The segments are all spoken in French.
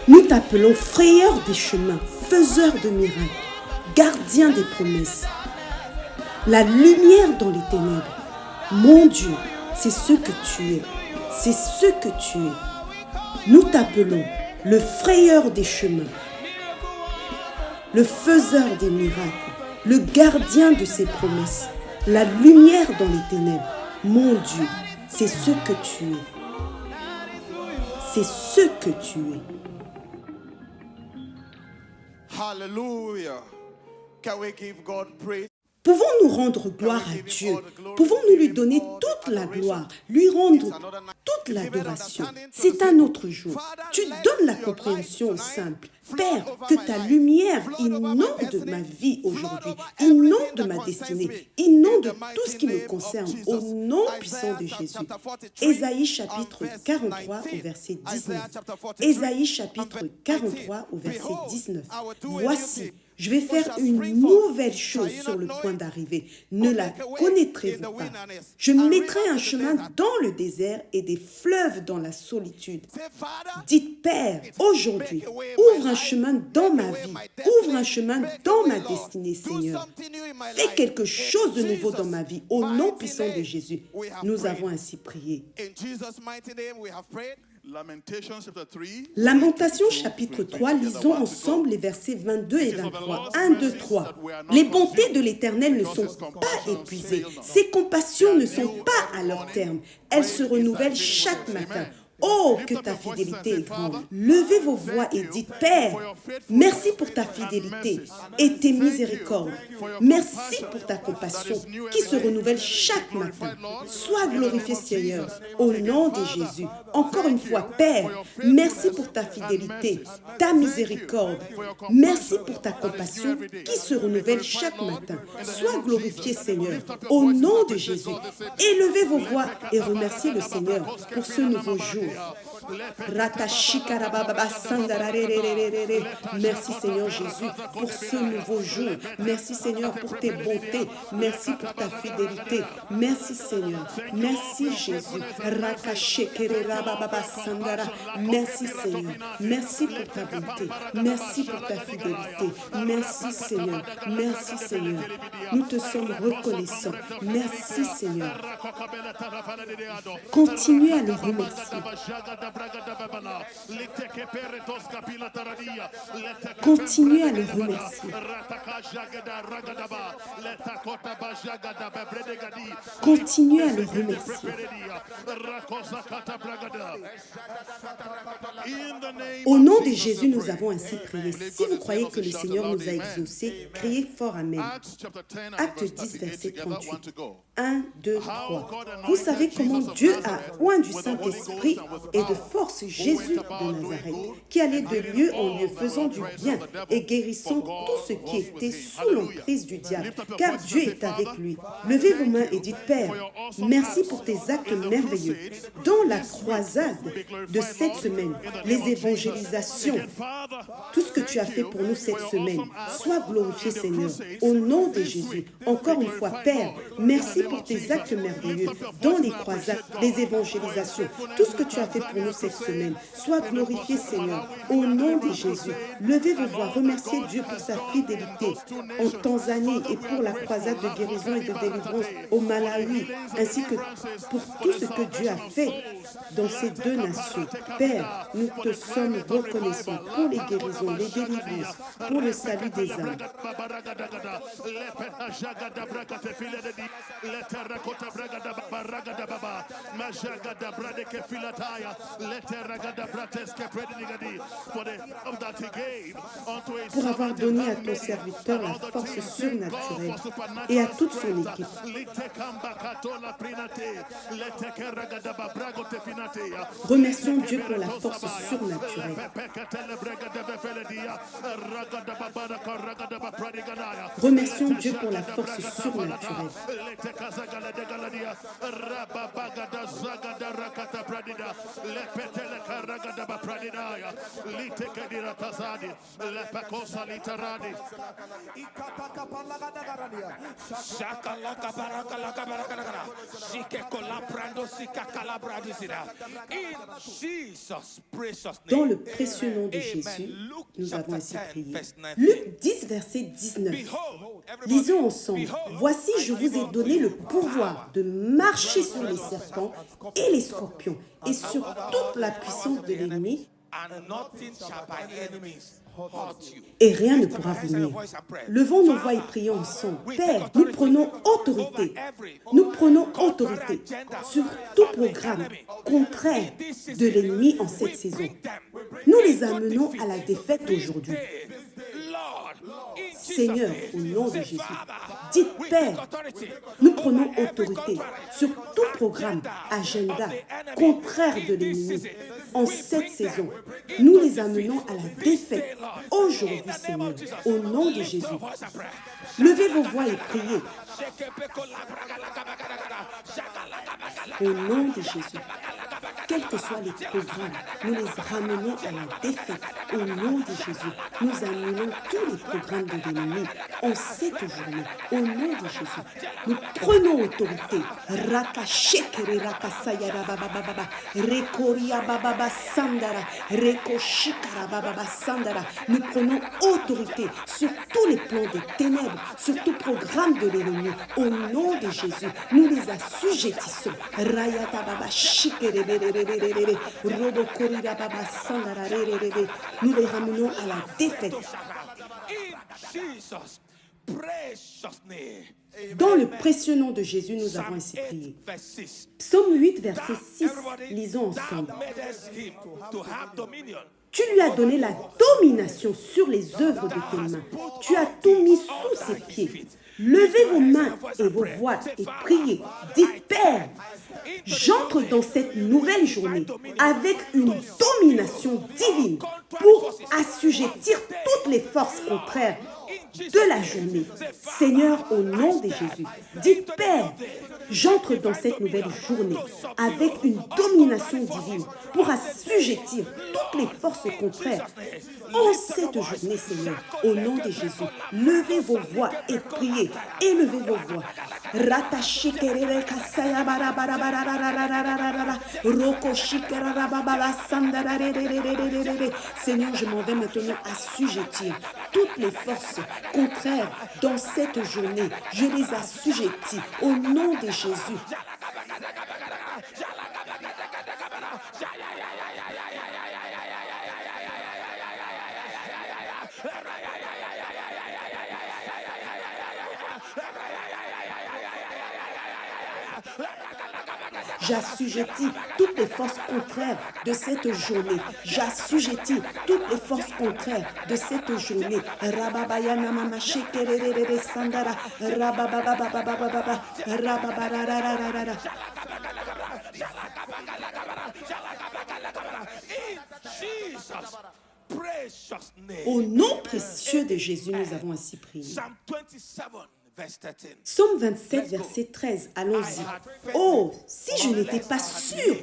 Nous t'appelons frayeur des chemins, faiseur de miracles, gardien des promesses, la lumière dans les ténèbres. Mon Dieu, c'est ce que tu es, c'est ce que tu es. Nous t'appelons le frayeur des chemins, le faiseur des miracles, le gardien de ses promesses, la lumière dans les ténèbres. Mon Dieu, c'est ce que tu es. C'est ce que tu es. Hallelujah. Can we give God praise? Pouvons-nous rendre gloire à Dieu? Pouvons-nous lui donner toute la gloire, lui rendre toute l'adoration? C'est un autre jour. Tu donnes la compréhension au simple. Père, que ta lumière inonde ma vie aujourd'hui, inonde ma destinée, inonde tout ce qui me concerne au nom puissant de Jésus. Ésaïe chapitre 43 au verset 19. Ésaïe chapitre 43 au verset 19. Voici, je vais faire une nouvelle chose sur le point d'arriver. Ne la connaîtrez-vous pas? Je mettrai un chemin dans le désert et des fleuves dans la solitude. Dites, Père, aujourd'hui, ouvre un chemin dans ma vie. Ouvre un chemin dans ma destinée, Seigneur. Fais quelque chose de nouveau dans ma vie. Au nom puissant de Jésus, nous avons ainsi prié. Lamentation chapitre 3, lisons ensemble les versets 22 et 23. 1, 2, 3. Les bontés de l'Éternel ne sont pas épuisées. Ses compassions ne sont pas à leur terme. Elles se renouvellent chaque matin. Oh, que ta fidélité est grande. Levez vos voix et dites, Père, merci pour ta fidélité et tes miséricordes. Merci pour ta compassion qui se renouvelle chaque matin. Sois glorifié, Seigneur, au nom de Jésus. Encore une fois, Père, merci pour ta fidélité, ta miséricorde. Merci pour ta compassion qui se renouvelle chaque matin. Sois glorifié, Seigneur, au nom de Jésus. Élevez vos voix et remerciez le Seigneur pour ce nouveau jour. Merci Seigneur Jésus pour ce nouveau jour. Merci Seigneur pour tes bontés. Merci pour ta fidélité. Merci Seigneur. Merci Jésus. Merci Seigneur. Merci pour ta bonté. Merci pour ta fidélité. Merci Seigneur. Merci Seigneur. Nous te sommes reconnaissants. Merci Seigneur. Continuez à le remercier. Continuez à le remercier. Continuez à le remercier. Au nom de Jésus, nous avons ainsi prié. Si vous croyez que le Seigneur nous a exaucés, criez fort Amen. Acte 10, verset 38. 1, 2, 3. Vous savez comment Dieu a oint du Saint-Esprit et de force Jésus de Nazareth, qui allait de lieu en lieu faisant du bien et guérissant tout ce qui était sous l'emprise du diable, car Dieu est avec lui. Levez vos mains et dites, Père, merci pour tes actes merveilleux. Dans la croisade de cette semaine, les évangélisations, tout ce que tu as fait pour nous cette semaine, sois glorifié Seigneur, au nom de Jésus. Encore une fois, Père, merci pour tes actes merveilleux dans les croisades, les évangélisations, tout ce que tu as fait pour nous cette semaine. Sois glorifié Seigneur, au nom de Jésus. Levez vos voix, remerciez Dieu pour sa fidélité en Tanzanie et pour la croisade de guérison et de délivrance au Malawi, ainsi que pour tout ce que Dieu a fait dans ces deux nations. Père, nous te sommes reconnaissants pour les guérisons, les délivrances, pour le salut des âmes. Pour avoir donné à ton serviteur la force surnaturelle et à toute son équipe. Remercions Dieu pour la force surnaturelle. Remercions Dieu pour la force surnaturelle. Dans le précieux nom de Jésus, nous avons ainsi prié. Luc 10, verset 19. Lisons ensemble. Voici, je vous ai donné le pouvoir de marcher sur les serpents et les scorpions et sur toute la puissance de l'ennemi. Et rien ne pourra vous nuire. Levons nos voix et prions ensemble. Père, nous prenons autorité. Nous prenons autorité sur tout programme contraire de l'ennemi en cette saison. Nous les amenons à la défaite aujourd'hui. Seigneur, au nom de Jésus, dites Père, nous prenons autorité sur tout programme, agenda contraire de l'ennemi en cette saison. Nous les amenons à la défaite aujourd'hui, Seigneur, au nom de Jésus. Levez vos voix et priez. Au nom de Jésus, quels que soient les programmes, nous les ramenons à la défaite. Au nom de Jésus, nous annulons tous les programmes de l'ennemi en cette journée. Au nom de Jésus, nous prenons autorité. Rakashekere rakasayara bababa, rekoria bababa sandara, rekoshikara bababa sandara. Nous prenons autorité sur tous les plans des ténèbres, sur tout programme de l'ennemi. Au nom de Jésus, nous les assujettissons. Rayata baba shikere robokorira baba sandara rerere. Nous les ramenons à la défaite. Dans le précieux nom de Jésus, nous avons ainsi prié. Psaume 8, verset 6, lisons ensemble. Tu lui as donné la domination sur les œuvres de tes mains. Tu as tout mis sous ses pieds. Levez vos mains et vos voix et priez. Dites, Père, j'entre dans cette nouvelle journée avec une domination divine pour assujettir toutes les forces contraires de la journée. Seigneur, au nom de Jésus, dites, Père, j'entre dans cette nouvelle journée avec une domination divine pour assujettir toutes les forces contraires. En cette journée, Seigneur, au nom de Jésus, levez vos voix et priez. Élevez vos voix. Seigneur, je m'en vais maintenant assujettir toutes les forces contraires dans cette journée. Je les assujettis au nom de Jésus. J'assujettis toutes les forces contraires de cette journée. J'assujettis toutes les forces contraires de cette journée. Rababayana mama shekerere sandara rabababababababa rababarararara. Au nom précieux de Jésus, nous avons ainsi prié. Psaume 27, verset 13. Allons-y. Oh, si je n'étais pas sûr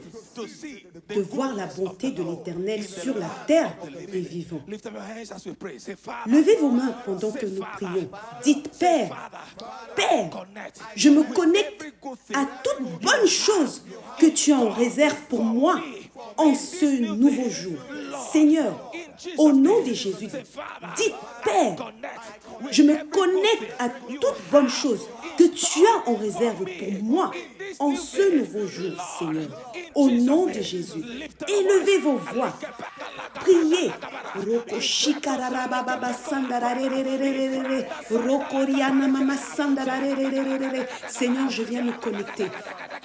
de voir la bonté de l'Éternel sur la terre des vivants. Levez vos mains pendant que nous prions. Dites, Père, Père, je me connecte à toute bonne chose que tu as en réserve pour moi en ce nouveau jour. Seigneur, au nom de Jésus, dites, Père, je me connecte à toute bonne chose que tu as en réserve pour moi en ce nouveau jour, Seigneur. Au nom de Jésus, élevez vos voix. Priez. Seigneur, je viens me connecter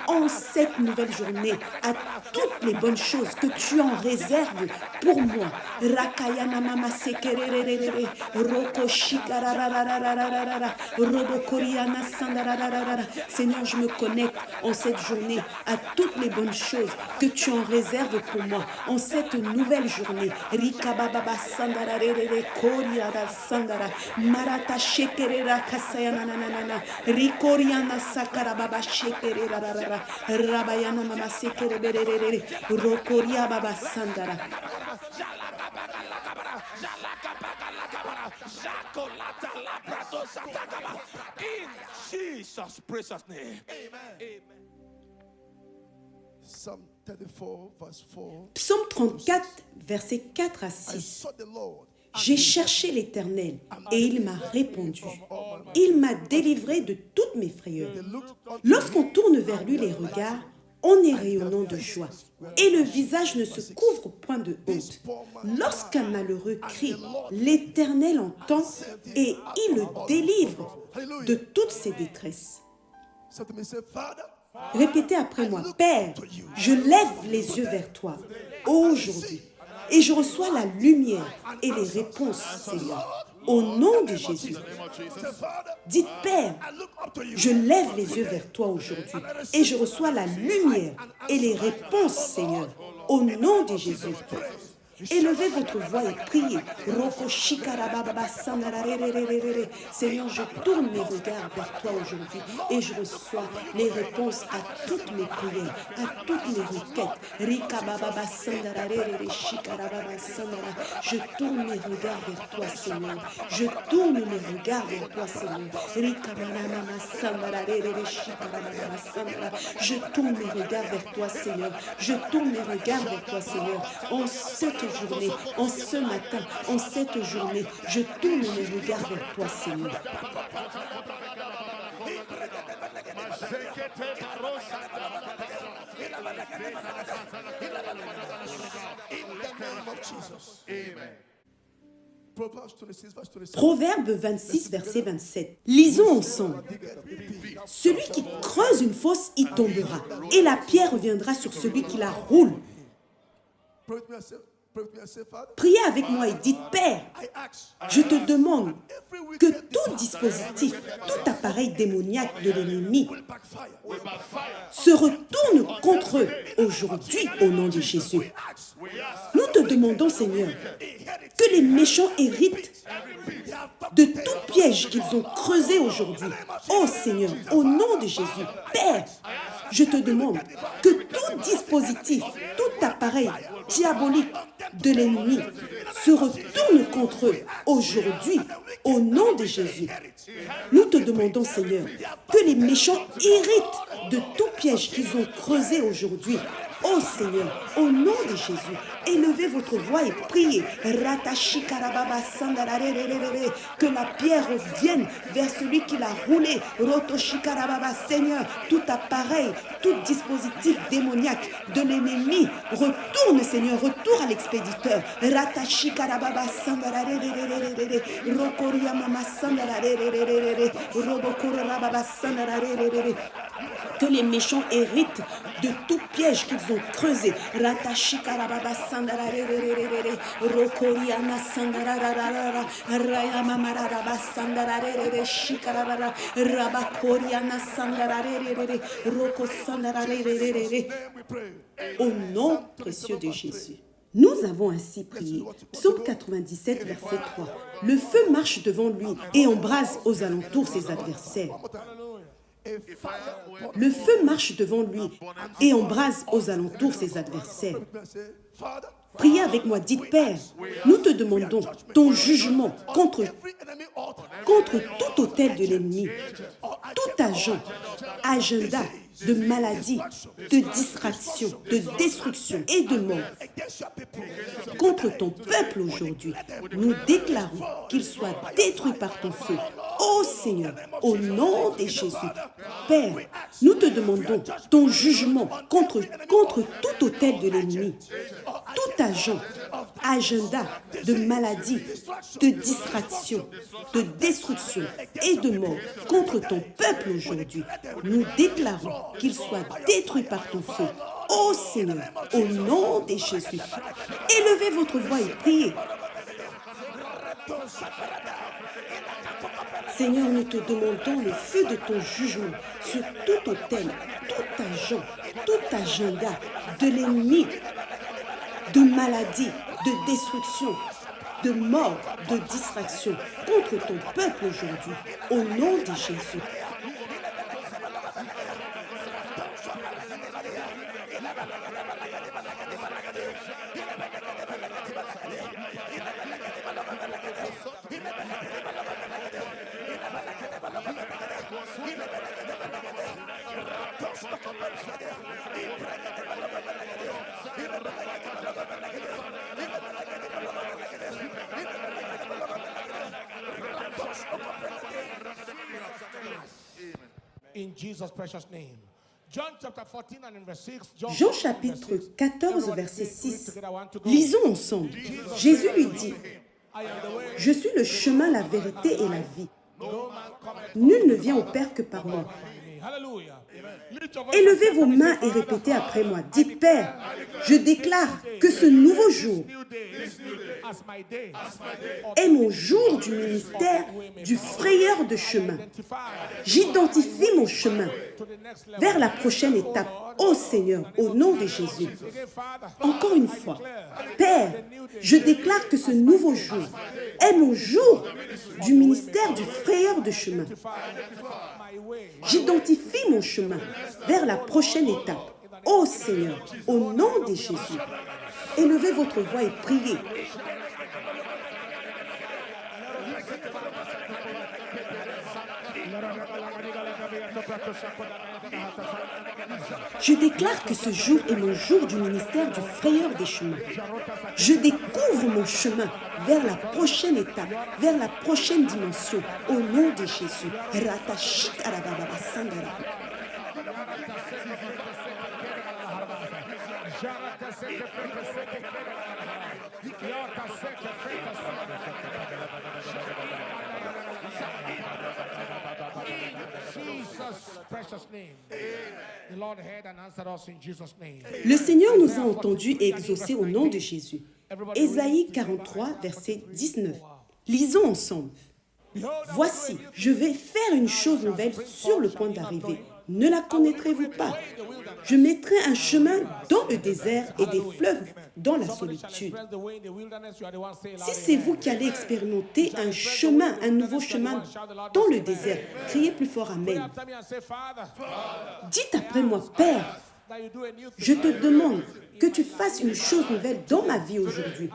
en cette nouvelle journée à toutes les bonnes choses que tu en réserves pour moi. Seigneur, je me connecte en cette journée à toutes les bonnes choses que tu en réserves pour moi en cette nouvelle journée. Marata shekerera kasayana rikoriana sakara baba shekerera sandara. Rabayana mama sekereberere. Rokoria baba sandara. In Jesus' precious name. Amen. Psalm 34, verse 4. Psaume 34, versets 4 à I 6. sought the Lord. J'ai cherché l'Éternel et il m'a répondu. Il m'a délivré de toutes mes frayeurs. Lorsqu'on tourne vers lui les regards, on est rayonnant de joie et le visage ne se couvre point de honte. Lorsqu'un malheureux crie, l'Éternel entend et il le délivre de toutes ses détresses. So to me, say, Father, Répétez après moi, Père, je lève les yeux vers toi aujourd'hui et je reçois la lumière et les réponses, Seigneur, au nom de Jésus. Dites, Père, je lève les yeux vers toi aujourd'hui et je reçois la lumière et les réponses, Seigneur, au nom de Jésus. Élevez votre voix et priez. Seigneur, je tourne mes regards vers toi aujourd'hui et je reçois les réponses à toutes mes prières, à toutes mes requêtes. Je tourne mes regards vers toi, Seigneur. Je tourne mes regards vers toi, Seigneur. Je tourne mes regards vers toi, Seigneur. Je tourne mes regards vers toi, Seigneur. En cette journée, en ce matin, en cette journée, je tourne mes regards vers toi, Seigneur. Proverbe 26, verset 27. Lisons ensemble. Celui qui creuse une fosse y tombera, et la pierre reviendra sur celui qui la roule. Priez avec moi et dites, Père, je te demande que tout dispositif, tout appareil démoniaque de l'ennemi se retourne contre eux aujourd'hui au nom de Jésus. Nous te demandons, Seigneur, que les méchants héritent de tout piège qu'ils ont creusé aujourd'hui. Oh Seigneur, au nom de Jésus, Père, je te demande que tout dispositif, tout appareil diabolique de l'ennemi se retourne contre eux aujourd'hui au nom de Jésus. Nous te demandons, Seigneur, que les méchants héritent de tout piège qu'ils ont creusé aujourd'hui. Oh Seigneur, au nom de Jésus, élevez votre voix et priez. Que la pierre revienne vers celui qui l'a roulé. Seigneur, tout appareil, tout dispositif démoniaque de l'ennemi, retourne Seigneur, retourne à l'expéditeur. Que les méchants héritent de tout piège qu'ils ont creusé. Au nom précieux de Jésus. Nous avons ainsi prié. Psaume 97, verset 3. Le feu marche devant lui et embrase aux alentours ses adversaires. Le feu marche devant lui et embrase aux alentours ses adversaires. Priez avec moi, dites Père, nous te demandons ton jugement contre tout autel de l'ennemi, tout agenda de maladie, de distraction, de destruction et de mort contre ton peuple aujourd'hui. Nous déclarons qu'il soit détruit par ton feu. Ô Seigneur, au nom de Jésus, Père, nous te demandons ton jugement contre tout autel de l'ennemi, tout agenda de maladie, de distraction, de destruction et de mort contre ton peuple aujourd'hui. Nous déclarons qu'il soit détruit par ton feu. Ô Seigneur, au nom de Jésus, élevez votre voix et priez. Seigneur, nous te demandons le feu de ton jugement sur tout autel, tout agenda de l'ennemi, de maladie, de destruction, de mort, de distraction contre ton peuple aujourd'hui, au nom de Jésus. In Jesus' precious name. John chapter 14 and in verse 6. Jean chapitre 14, verset 6. Lisons ensemble. Jésus lui dit, « Je suis le chemin, la vérité et la vie. Nul ne vient au Père que par moi. » Élevez vos mains et répétez après moi. Dites, Père, je déclare que ce nouveau jour est mon jour du ministère du frayeur de chemin. J'identifie mon chemin vers la prochaine étape. Ô Seigneur, au nom de Jésus. Encore une fois, Père, je déclare que ce nouveau jour est mon jour du ministère du frayeur de chemin. J'identifie mon chemin vers la prochaine étape. Ô Seigneur, au nom de Jésus, élevez votre voix et priez. Je déclare que ce jour est mon jour du ministère du frayeur des chemins. Je découvre mon chemin vers la prochaine étape, vers la prochaine dimension, au nom de Jésus. Le Seigneur nous a entendus et exaucés au nom de Jésus. Ésaïe 43, verset 19. Lisons ensemble. Voici, je vais faire une chose nouvelle sur le point d'arriver. Ne la connaîtrez-vous pas? Je mettrai un chemin dans le désert et des fleuves dans la solitude. Si c'est vous qui allez expérimenter un chemin, un nouveau chemin dans le désert, criez plus fort Amen. Dites après moi, Père, je te demande que tu fasses une chose nouvelle dans ma vie aujourd'hui.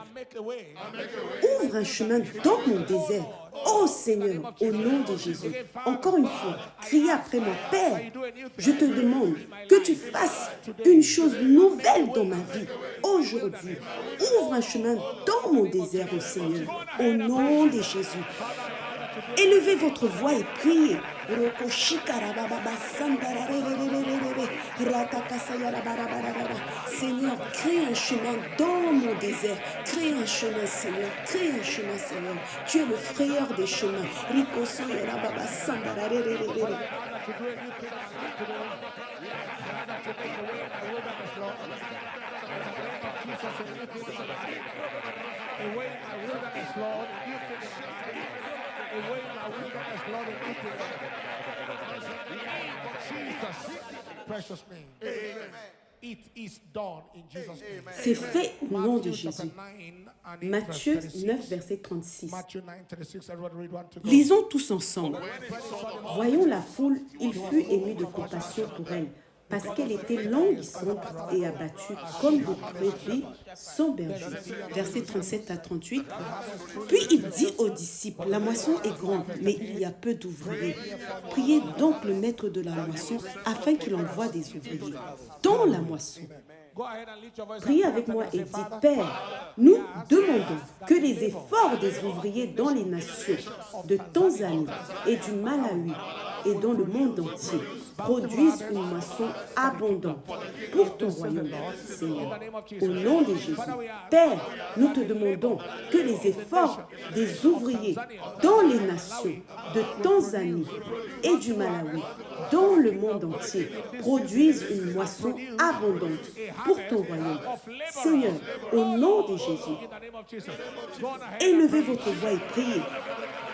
Ouvre un chemin dans mon désert. Oh Seigneur, au nom de Jésus. Encore une fois, criez après moi, Père, je te demande que tu fasses une chose nouvelle dans ma vie aujourd'hui. Ouvre un chemin dans mon désert, oh Seigneur, au nom de Jésus. Élevez votre voix et priez. Seigneur, crée un chemin dans mon désert. Crée un chemin, Seigneur. Crée un chemin, Seigneur. Tu es le frayeur des chemins. C'est fait au nom de Jésus. Matthieu 9, verset 36. Lisons tous ensemble. Voyons la foule, il fut ému de compassion pour elle, parce qu'elle était languissante et abattue comme des brebis sans berger. Versets 37 à 38. Puis il dit aux disciples, la moisson est grande, mais il y a peu d'ouvriers. Priez donc le maître de la moisson afin qu'il envoie des ouvriers dans la moisson. Priez avec moi et dites, Père, nous demandons que les efforts des ouvriers dans les nations de Tanzanie et du Malawi et dans le monde entier produisent une moisson abondante pour ton royaume, Seigneur. Au nom de Jésus, Père, nous te demandons que les efforts des ouvriers dans les nations de Tanzanie et du Malawi, dans le monde entier, produisent une moisson abondante pour ton royaume. Seigneur, au nom de Jésus, élevez votre voix et priez.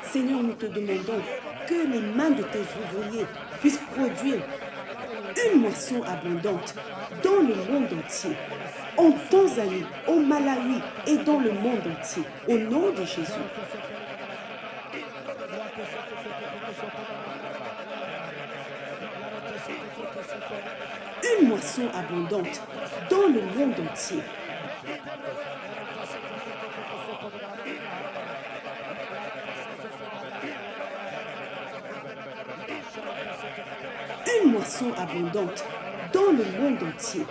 Seigneur, nous te demandons que les mains de tes ouvriers puissent produire une moisson abondante dans le monde entier, en Tanzanie, au Malawi et dans le monde entier, au nom de Jésus. Une moisson abondante dans le monde entier. Une moisson abondante dans le monde entier.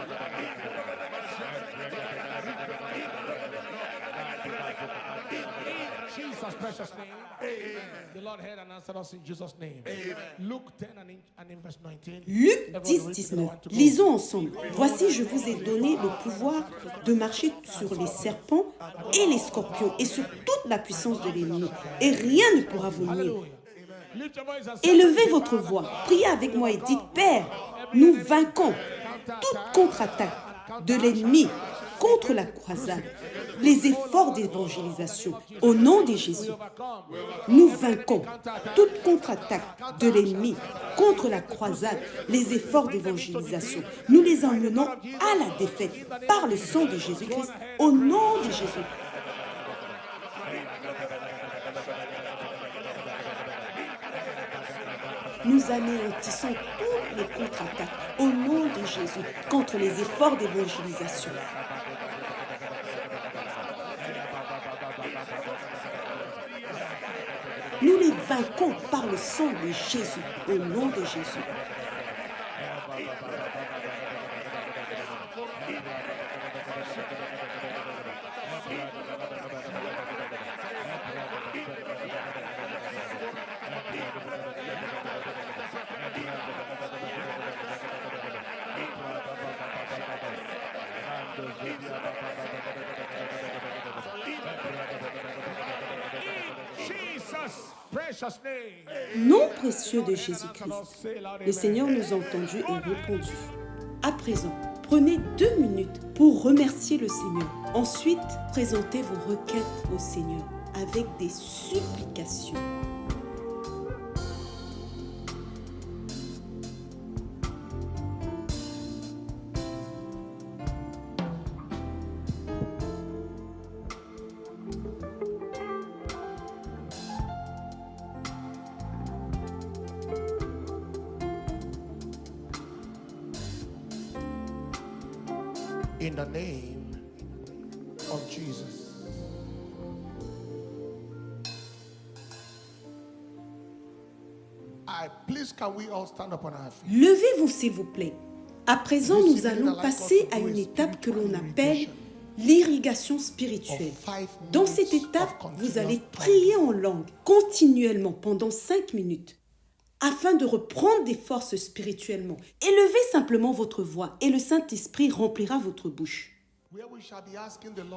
precious name. The Lord heard and answered us in Jesus' name. Luke 10 and in verse 19. Luc 10, 19. Lisons ensemble. Voici, je vous ai donné le pouvoir de marcher sur les serpents et les scorpions et sur toute la puissance de l'ennemi. Et rien ne pourra vous nuire. Élevez votre voix, priez avec moi et dites, Père, nous vainquons toute contre-attaque de l'ennemi contre la croisade, les efforts d'évangélisation. Au nom de Jésus, nous vainquons toute contre-attaque de l'ennemi contre la croisade, les efforts d'évangélisation. Nous les emmenons à la défaite par le sang de Jésus-Christ, au nom de Jésus. Nous anéantissons toutes les contre-attaques au nom de Jésus contre les efforts d'évangélisation. Nous les vainquons par le sang de Jésus, au nom de Jésus. Nom précieux de Jésus-Christ, le Seigneur nous a entendus et répondu. À présent, prenez 2 minutes pour remercier le Seigneur. Ensuite, présentez vos requêtes au Seigneur avec des supplications. In the name of Jesus. Please, can we all stand up on our feet? Levez-vous, s'il vous plaît. À présent, nous allons passer à une étape que l'on appelle l'irrigation spirituelle. Dans cette étape, vous allez prier en langue continuellement pendant 5 minutes afin de reprendre des forces spirituellement. Élevez simplement votre voix et le Saint-Esprit remplira votre bouche.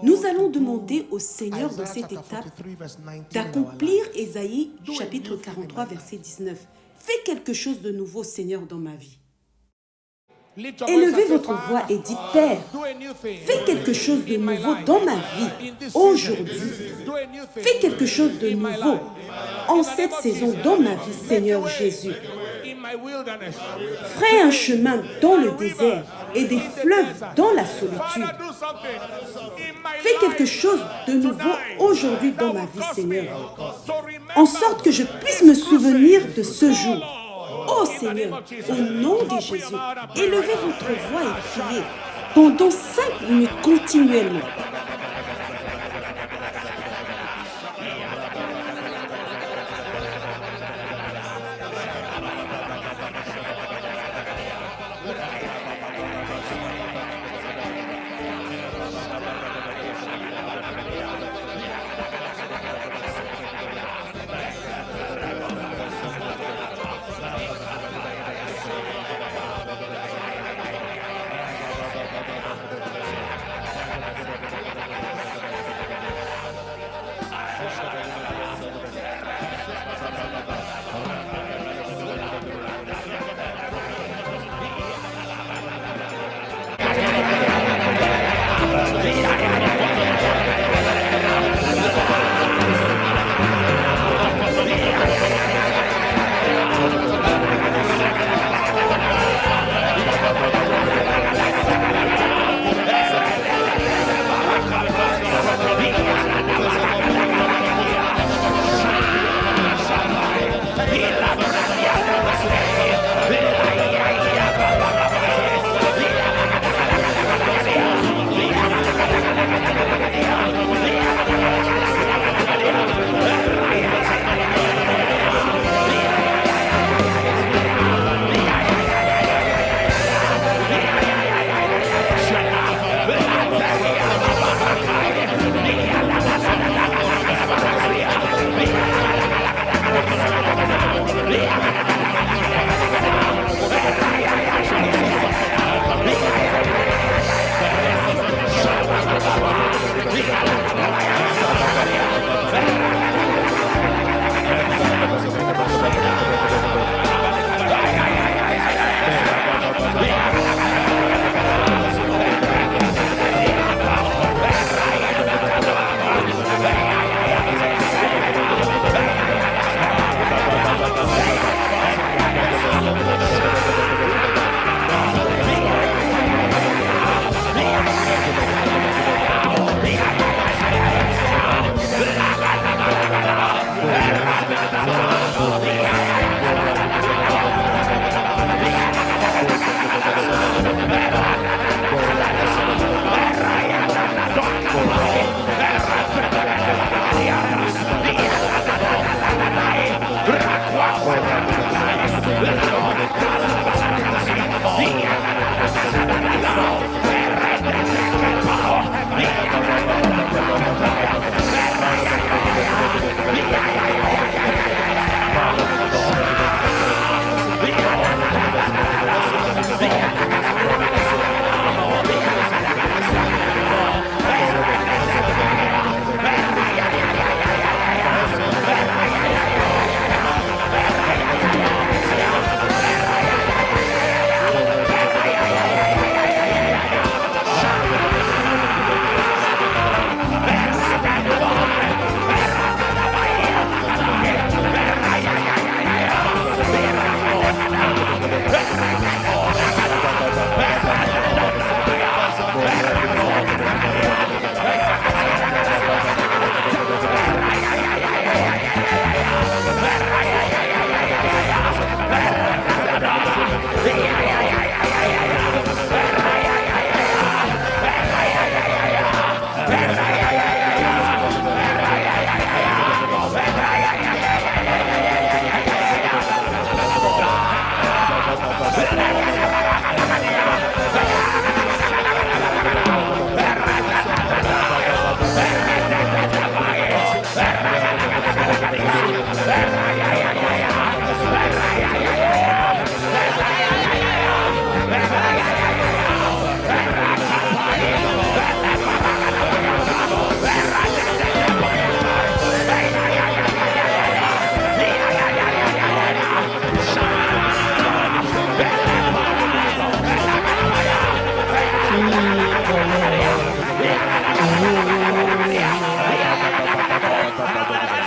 Nous allons demander au Seigneur dans cette étape d'accomplir Ésaïe chapitre 43 verset 19. Fais quelque chose de nouveau, Seigneur, dans ma vie. Élevez votre voix et dites, Père, fais quelque chose de nouveau dans ma vie aujourd'hui. Fais quelque chose de nouveau en cette saison dans ma vie, Seigneur Jésus. Ferai un chemin dans le désert et des fleuves dans la solitude. Fais quelque chose de nouveau aujourd'hui dans ma vie, Seigneur, en sorte que je puisse me souvenir de ce jour. Oh Seigneur, au nom de Jésus, élevez votre voix et priez pendant 5 minutes continuellement.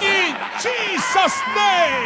In Jesus' name.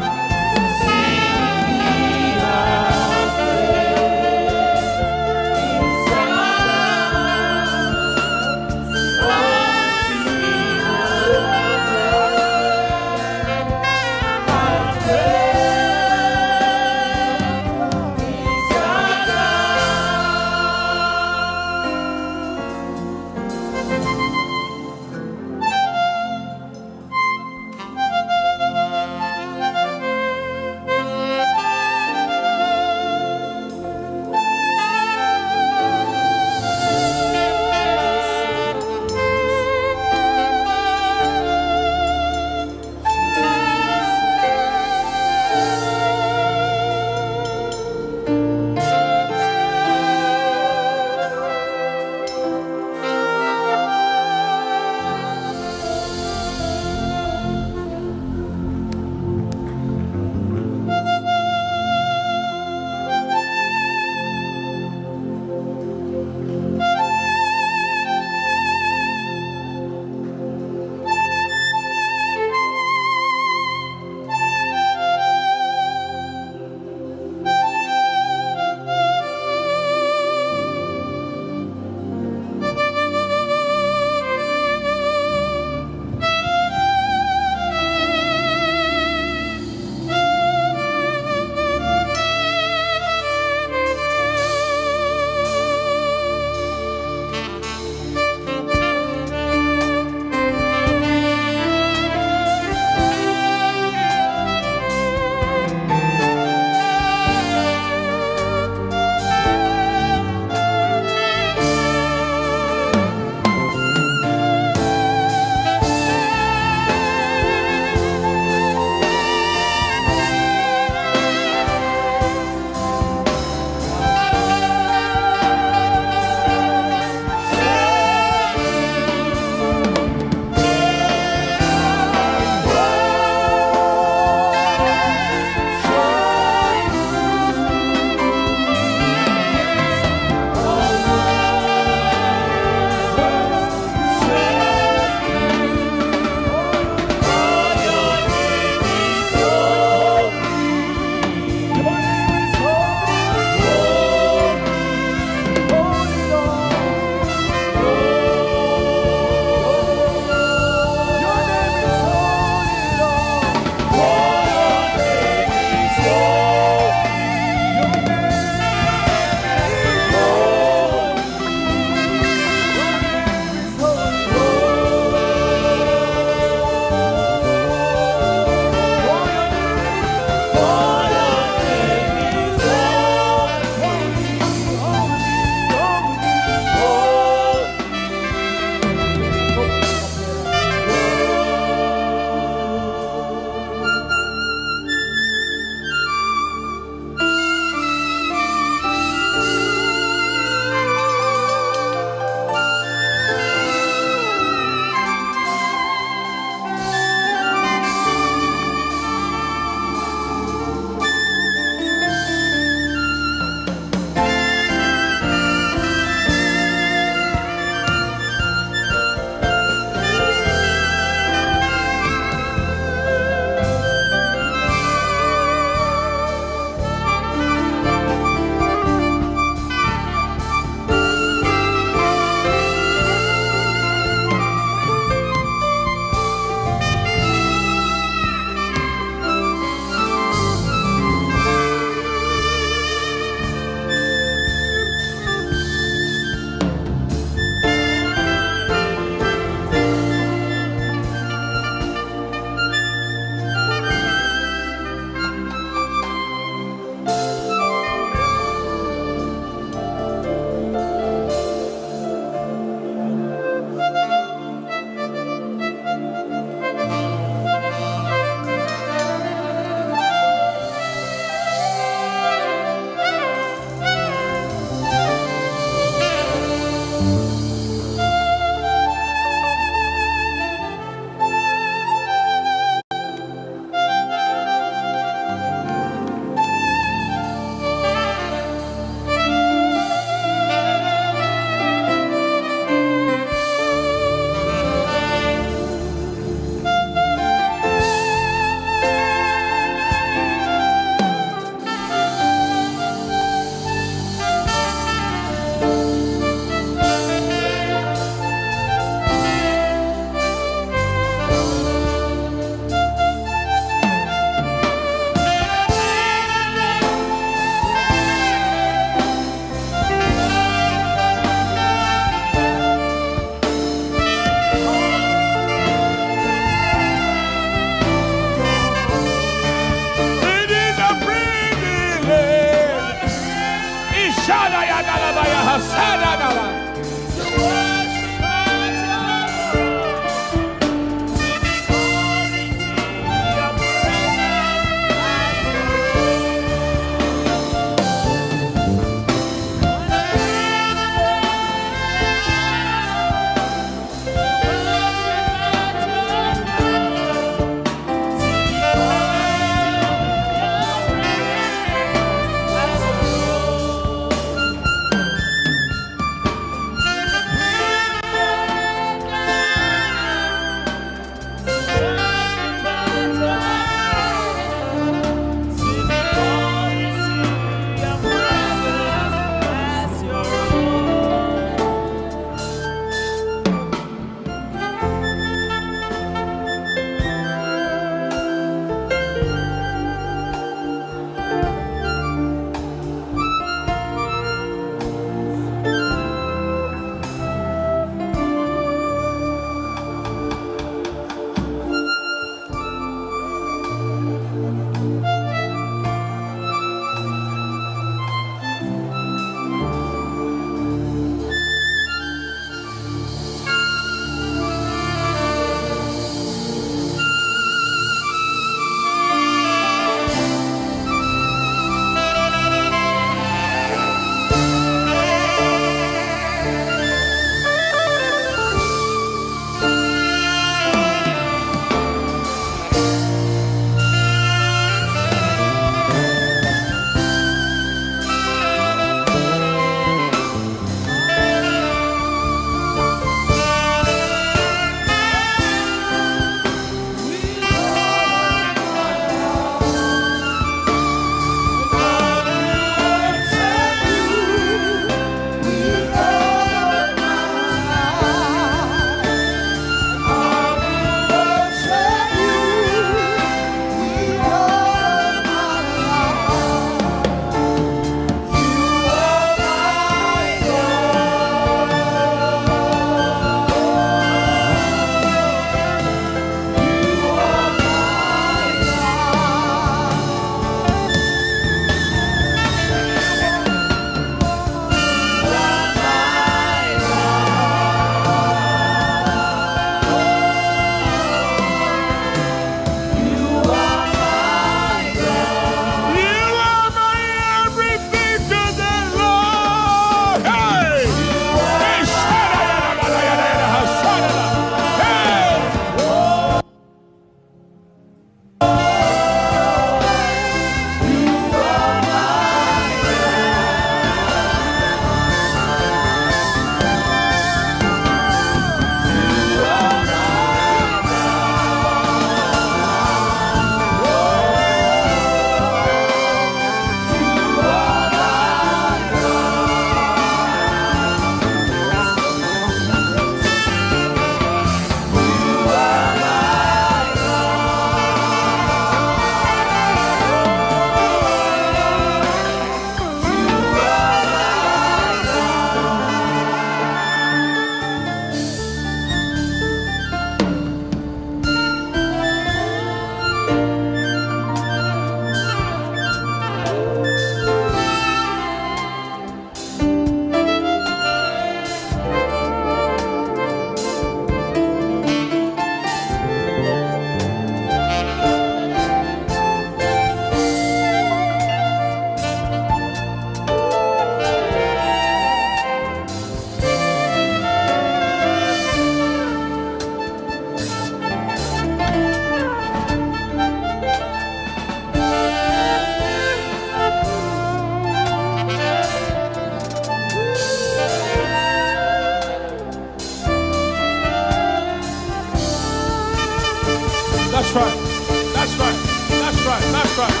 That's right.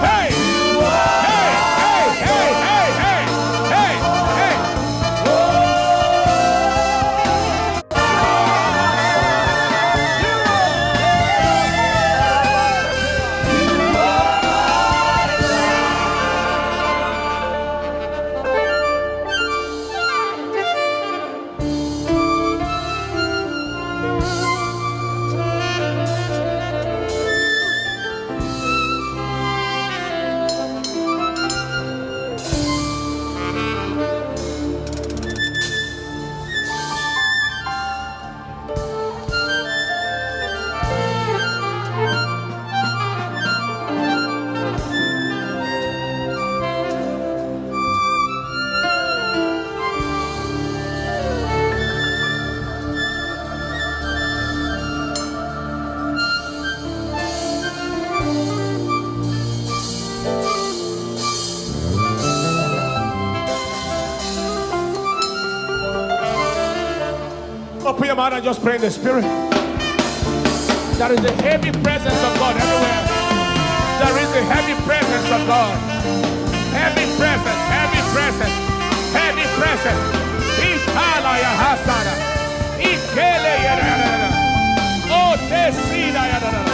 Hey! Hey! Hey! Hey! Hey! Hey! Hey! Open your mouth and just pray in the Spirit. There is a heavy presence of God everywhere. There is a heavy presence of God. Heavy presence, heavy presence, heavy presence. Ikala ya hasana. Ikele ya da da da. Oh, tesida ya da da da.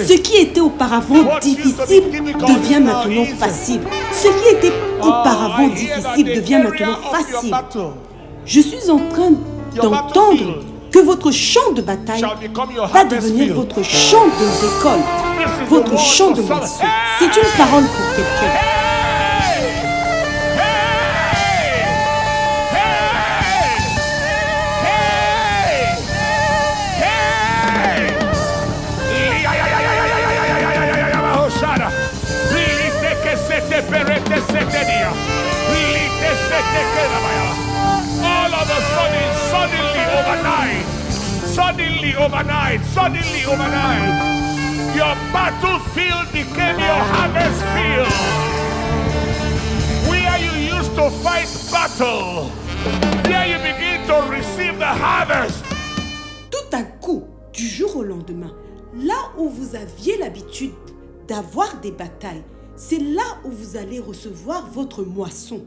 Ce qui était auparavant difficile devient maintenant facile. Ce qui était auparavant difficile devient maintenant facile. Je suis en train d'entendre que votre champ de bataille va devenir votre champ de récolte, votre champ de moisson. C'est une parole pour quelqu'un. All of a sudden, suddenly overnight, your battlefield became your harvest field. Where you used to fight battle, there you begin to receive the harvest. Tout à coup, du jour au lendemain, là où vous aviez l'habitude d'avoir des batailles, c'est là où vous allez recevoir votre moisson.